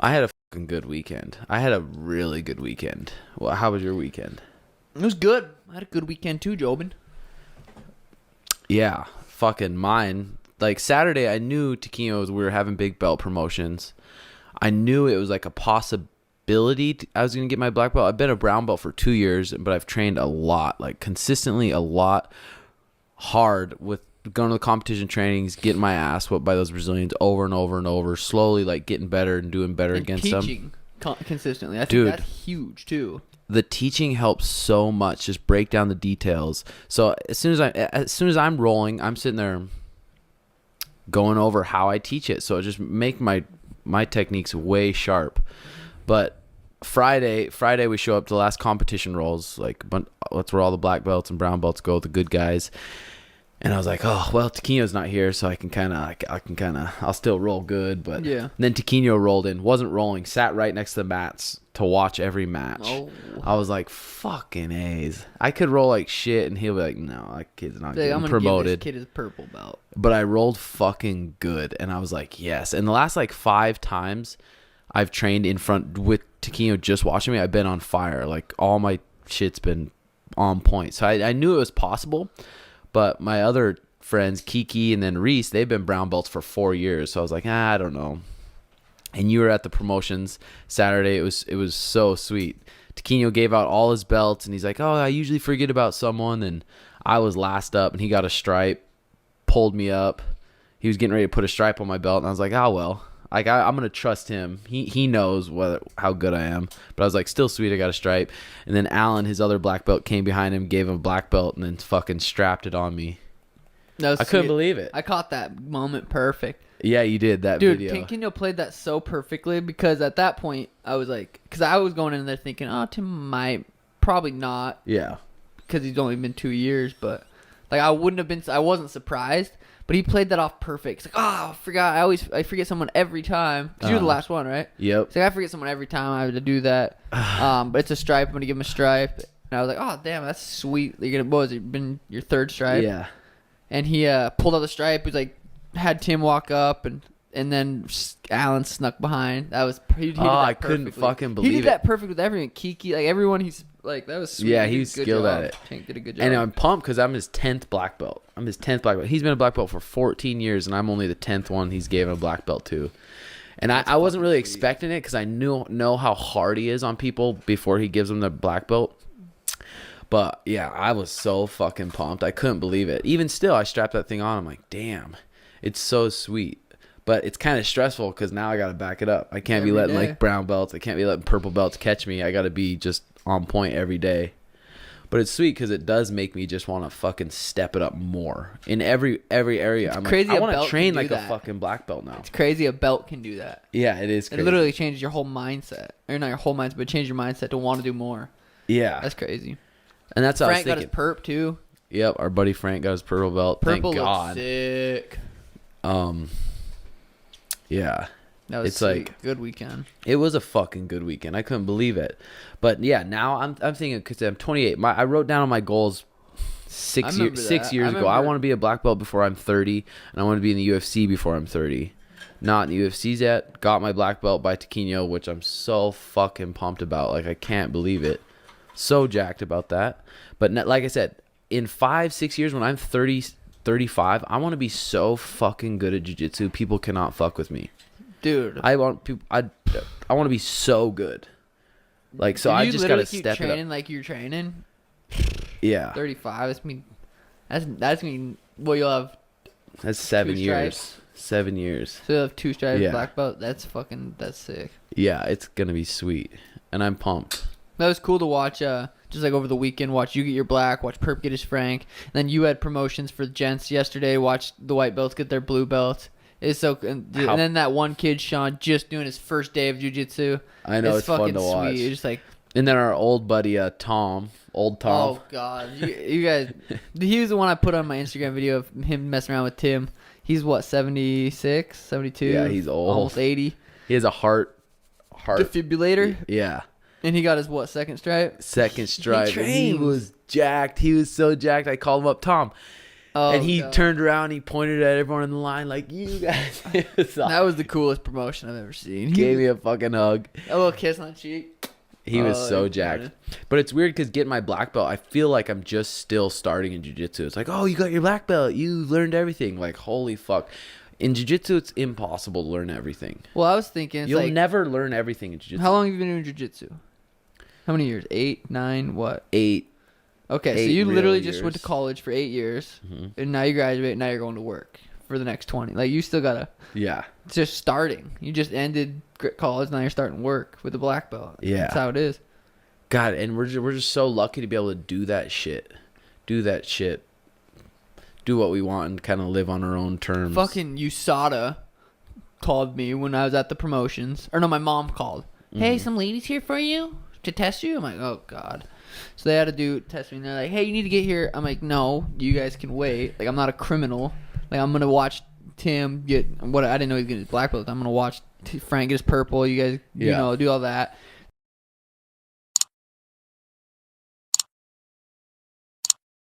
I had a fucking good weekend. I had a really good weekend. Well, how was your weekend? It was good. I had a good weekend too, Jobin. Yeah, fucking mine. Like Saturday, I knew Taquinos, we were having big belt promotions. I knew it was like a possibility I was going to get my black belt. I've been a brown belt for 2 years, but I've trained a lot, like consistently a lot, hard with going to the competition trainings, getting my ass whooped by those Brazilians over and over and over, slowly like getting better and doing better against teaching them. Consistently. I think Dude, that's huge too. The teaching helps so much. Just break down the details. So as soon as I'm rolling, I'm sitting there going over how I teach it. So it just make my techniques way sharp. But Friday we show up to the last competition rolls. Like that's where all the black belts and brown belts go, the good guys. And I was like, oh well, Taquino's not here, so I'll still roll good. But yeah. And then Taquino rolled in, wasn't rolling, sat right next to the mats to watch every match. Oh. I was like, fucking A's. I could roll like shit, and he'll be like, no, that kid's not getting promoted. Give this kid his purple belt. But I rolled fucking good, and I was like, yes. And the last like 5 times I've trained in front with Taquino just watching me, I've been on fire. Like all my shit's been on point. So I knew it was possible. But my other friends, Kiki and then Reese, they've been brown belts for 4 years. So I was like, I don't know. And you were at the promotions Saturday. It was so sweet. Taquino gave out all his belts, and he's like, oh, I usually forget about someone. And I was last up, and he got a stripe, pulled me up. He was getting ready to put a stripe on my belt, and I was like, oh, well. Like I'm going to trust him. He knows how good I am. But I was like, still sweet, I got a stripe. And then Alan, his other black belt, came behind him, gave him a black belt, and then fucking strapped it on me. I couldn't believe it. I caught that moment perfect. Yeah, you did that video. Dude, Taquino played that so perfectly because at that point, I was like, because I was going in there thinking, oh, Tim might, probably not. Yeah. Because he's only been 2 years, but like I wasn't surprised. But he played that off perfect. It's like, oh, I forgot. I forget someone every time. Because you were the last one, right? Yep. It's like, I forget someone every time I have to do that. But it's a stripe. I'm going to give him a stripe. And I was like, oh, damn, that's sweet. You're gonna, what was it? Been your 3rd stripe? Yeah. And he pulled out the stripe. He was like, had Tim walk up. And then Alan snuck behind. That was, he did that I perfectly. couldn't fucking believe it. He did that perfect with everyone. Kiki, like everyone, he's like, that was sweet. Yeah, he was skilled at it. Tank did a good job. And I'm pumped because I'm his 10th black belt. He's been a black belt for 14 years, and I'm only the 10th one he's given a black belt to. And I wasn't really expecting it because I know how hard he is on people before he gives them the black belt. But, yeah, I was so fucking pumped. I couldn't believe it. Even still, I strapped that thing on. I'm like, damn, it's so sweet. But it's kind of stressful because now I got to back it up. I can't be letting like brown belts. I can't be letting purple belts catch me. I got to be just on point every day. But it's sweet because it does make me just want to fucking step it up more in every area. I'm crazy. Like, I want to train like a fucking black belt now. It's crazy a belt can do that. Yeah, it is crazy. It literally changes your whole mindset. Or not your whole mindset, but change your mindset to want to do more. Yeah. That's crazy. And that's how Frank I was thinking. got his perp too. Yep, our buddy Frank got his purple belt. Purple Thank God. sick. Yeah. That was it's sweet. Like good weekend. It was a fucking good weekend. I couldn't believe it. But yeah, now I'm thinking because I'm 28. I wrote down on my goals 6 years ago. I want to be a black belt before I'm 30, and I want to be in the UFC before I'm 30. Not in the UFC yet. Got my black belt by Taquino, which I'm so fucking pumped about. Like I can't believe it. So jacked about that. But like I said, in 5-6 years when I'm 30, 35, I want to be so fucking good at jiu-jitsu. People cannot fuck with me. Dude, I want to be so good. Like so, I just gotta step it up. Like you're training. Yeah. 35. That's mean. Well, you'll have. That's 7 years. 7 years. So you'll have 2 stripes, Yeah. black belt. That's sick. Yeah, it's gonna be sweet, and I'm pumped. That was cool to watch. Just like over the weekend, watch you get your black, watch Perp get his Frank. And then you had promotions for the gents yesterday. Watch the white belts get their blue belts. It's so, and then that one kid, Sean, just doing his first day of jiu-jitsu. I know, it's fun to watch. Sweet. You're just like, and then our old buddy, Tom. Oh God, you guys, he was the one I put on my Instagram video of him messing around with Tim. He's what, 76, 72? Yeah, he's old, almost 80. He has a heart defibrillator. Yeah. And he got his what, second stripe? Second stripe. He was jacked. He was so jacked. I called him up, Tom. Oh, and he God. turned around, he pointed at everyone in the line like, you guys. That was the coolest promotion I've ever seen. Gave me a fucking hug. A little kiss on the cheek. He was Oh, so yeah. jacked. But it's weird because getting my black belt, I feel like I'm just still starting in jiu-jitsu. It's like, oh, you got your black belt. You learned everything. Like, holy fuck. In jiu-jitsu, it's impossible to learn everything. Well, I was thinking, it's You'll like, never learn everything in jiu-jitsu. how long have you been doing jiu-jitsu? How many years? 8, 9, what? 8. Okay, so 8 you real literally just went to years. college for 8 years, Mhm. and now you graduate, now you're going to work for the next 20. Like, you still gotta, Yeah. it's just starting. You just ended college, now you're starting work with a black belt. Yeah. That's how it is. God, and we're just so lucky to be able to do that shit. Do what we want and kind of live on our own terms. Fucking USADA called me when I was at the promotions. Or no, my mom called. Hey, some ladies here for you to test you. I'm like, oh God. So they had to test me, and they're like, hey, you need to get here. I'm like, no, you guys can wait. Like, I'm not a criminal. Like, I'm gonna watch Tim get what I didn't know he was getting his black belt. I'm gonna watch Frank get his purple. You guys, you Yeah. know, do all that.